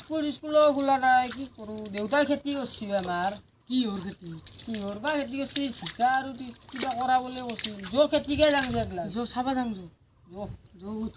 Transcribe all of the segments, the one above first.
স্কুলো খোলা নাই কি কৰোঁ দেউতাই খেতি কৰিছে আমাৰ কিহৰ খেতি কিহৰ বা খেতি কৰিছে জিকা আৰু কিবা কৰা বুলি কৈছে যো খেতিকে যাম যে এইগিলা যো চাবা যাম যো যো যো উঠ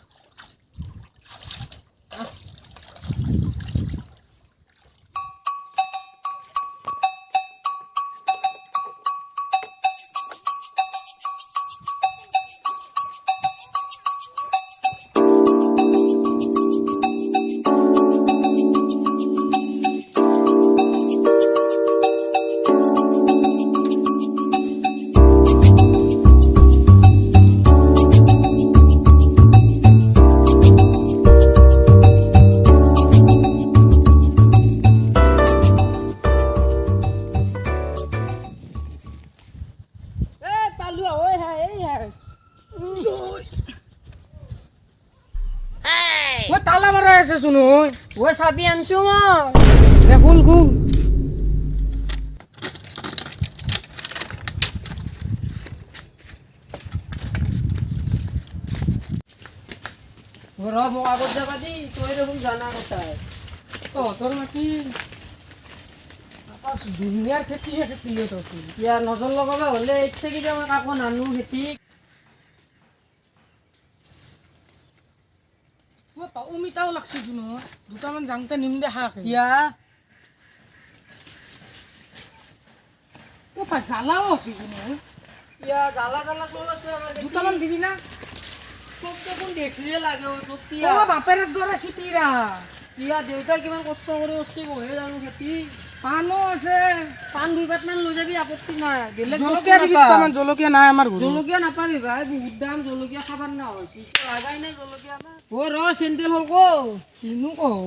মই তালা মাৰাই আছে চোন ঐ চাবি আনছো মই দে খুল খুল ৰ মোক আগত যাবা দি তই দেখোন জানা কথাই তহঁতৰ মাটি দুনিয়াৰ খেতিহে খেতিহে তহঁতি এতিয়া নজৰ লগাব হ'লে ইচ্ছে কি মই কাকো নানো খেতি অমিতাও লাগছে চোন দুটামান যাওঁতে নিম দে শাক এতিয়া জ্বালাও আছে চোন এতিয়া জ্বালা জ্বালা চব আছে আমাৰ দুটামান দিবি না চব দেখোন দেখিলে লাগে বাপেৰে দৰে চিটিৰা এতিয়া দেউতাই কিমান কষ্ট কৰি আছে মইহে জানো খেতি পাণো আছে পাণ 2 পাতমান লৈ যাবি আপত্তি নাই বেলেগ জলকীয়া দিবি দুটামান জলকীয়া নাই আমাৰ ঘৰত জলকীয়া নাপাবি ভাই বহুত দাম জলকীয়া খাবাৰ না হৈছে লাগাই নাই জলকীয়া অ ৰ চেণ্ডেল হ'ল কো কিনো কওঁ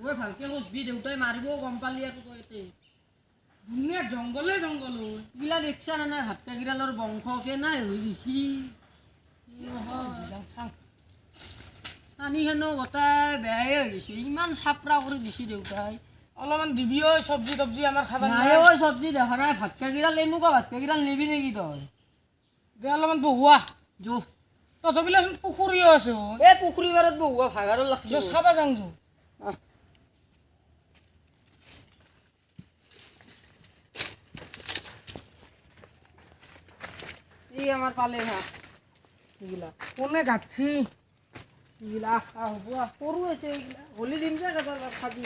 ঐ ভালকে কচবি দেউতাই মাৰিব গম পালি আৰু তই এতে দুনিয়াত জংগলে জংগল এইগিলা দেখছা না নাই ভাতকা গিৰালৰ বংশকে নাই হৈ গৈছি পানীখনো গোটাই বেয়াই হৈ গৈছে ইমান চাপৰা কৰি দিছে দেউতাই অলপমান দিবি ঐ চব্জি তব্জি আমাৰ খাব নাই ঐ চব্জি দেখা নাই ভাতকা গিৰাল এনেকুৱা ভাতকা গিৰাল নিবি নেকি তই দে অলপমান বহুৱা যো তহঁতবিলাক পুখুৰীও আছে এই পুখুৰী বাৰত বহুৱা ভাগাৰো লাগছে চাবা যাওঁ যো এই আমার পালে না এগুলা কোনে গাঁঠছি এগুলা হব সরু আছে এগুলা হলি দিন যে কাটার খাবি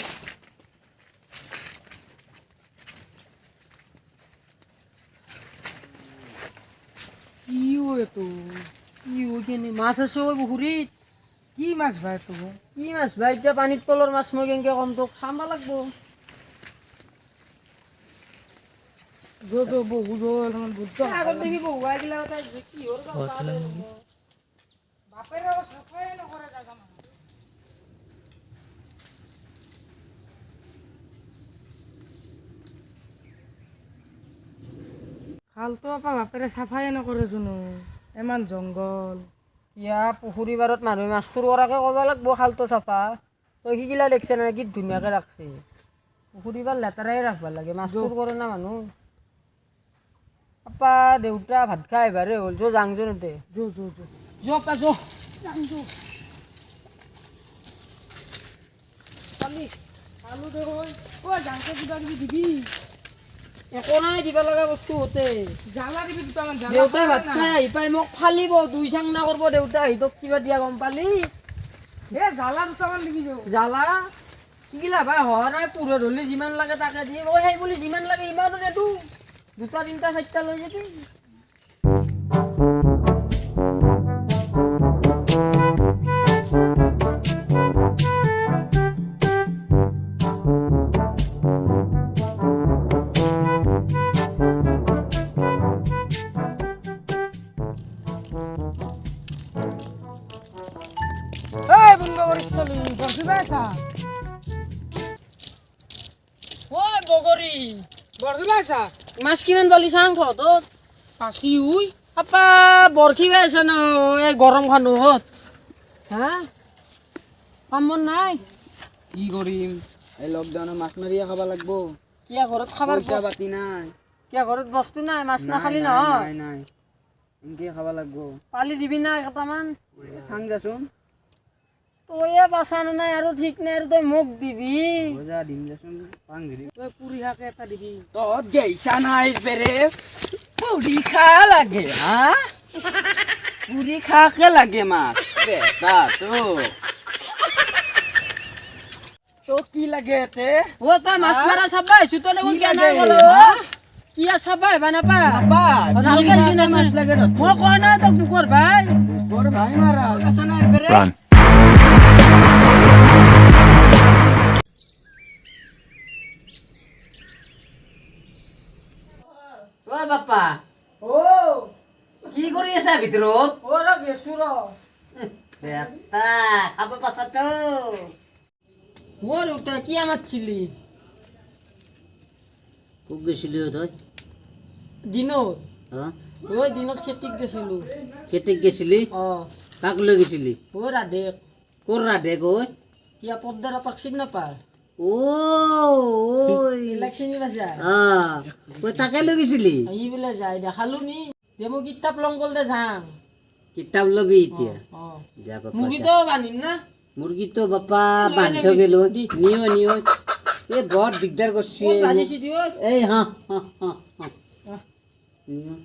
ইও এতো কি ওইখানে মাছ আছে ওই পুখুৰীত কি মাছ ভাই তো কি মাছ ভাই এতিয়া পানীত তলৰ মাছ মই কেনেকে কম তোক চাব লাগব যো যো বহু যো অলপমান বুদ্ধ আগত দেখি বহুৱা গিলা কি হ'ল বাপেৰে চাফাই নকৰে জাগা মানুহ খালটো আপা বাপেৰে চাফাই নকৰে চোনো ইমান জংঘল ইয়া পুখুৰী বাৰত মানুহে মাছ চুৰ কৰাকে ক'ব লাগব খালটো চাফা তই সিগিলা দেখছে না কি ধুনীয়াকে ৰাখছে পুখুৰী বাৰ লেতেৰাই ৰাখবা লাগে মাছ চুৰ কৰে না মানুহ আপা দেউতা ভাত খাই আহিবাৰে হ'ল যো যাং যো নতে যো যো যো যো আপা যো পালি আলু দে ঐ যাওঁতে কিবা কিবি দিবি একো নাই দিব লগা বস্তু হতে জ্বালা দিবি দুটামান জ্বালা দেউতাই ভাত খাই আহি পাই মোক ফালিব 2 চাংনা কৰিব দেউতা আহি তোক কিবা দিয়া গম পালি এ জ্বালা দুটামান দিবি যো জ্বালা কিগিলা ভাই হোৱা নাই পুৰত হ'লে যিমান লাগে তাকে দি মই সেই বুলি যিমান লাগে ইমানো নেদো 2 3 4টা লৈ যাবি বগৰী বৰশী বাইছা মাছ কিমান পালি চাং তহঁতত পাচি উই আপা বৰশী বাইছে ন এই গৰম খানুত হা কাম বন নাই কি কৰিম এই লকডাউনত মাছ মাৰিয়ে খাব লাগিব কিয়া ঘৰত খাবাৰ পইচা পাতি নাই কিয়া ঘৰত বস্তু নাই মাছ নাখালি নাই নহয় নাই নাই এনেকৈ খাব লাগিব পালি দিবি না কেইটামান চাং যাচোন তয়ে পাছা নাই আৰু ঠিক নাই আৰু তই মোক দিবি বজা দিম যাচোন পাং ধৰি তই পুৰি শাকে এটা দিবি তহঁত গেইছা নাই বেৰে পুৰি খা লাগে হা পুৰি খাকে লাগে মাছ বেটা তো কি লাগে এতে অ তই মাছ মাৰা চাবা আহিছো তই দেখোন কি কেনে লাগে, কৰ হা? কি চাবা আহিবা নাপা নাপায় ভালকে দিবি না মাছ লাগে ৰ মই কোৱা নাই তোক বুকৰ ভাই বৰ ভাই মাৰা আছা নাই বেৰে অ বাপ্পা অ কি কৰি আছা ভিতৰত অ ৰ গেছো ৰ বেটা খাব পাছাতো মোৰ উঠা কি মাতছিলি খুব গৈছিলি তই দিনত হা অ দিনত খেতিত গৈছিলো খেতিত গৈছিলি অ কাক লৈ গৈছিলি অ ৰাধে ক'ৰ ৰাধে গৈ কিয়া পদ্মাৰ আপাক চিনি নাপায় ঐ এইবিলাক চিনি পাইছা তই তাকে লৈ গৈছিলি আহি বোলে যায় দেখালো নি দে মই কিতাপ লং কৰিলে যাম কিতাপ ল'বি এতিয়া অ যা বাপ্পা যা। মুৰ্গীটো বান্ধিম না মুৰ্গীটো বাপ্পা লৈ বান্ধ যাবি। গেলো দি। নিও এই বৰ দিগদাৰ কৰছি ক'ত বাজিছি দিয়ক এই হা হা হা হা নিও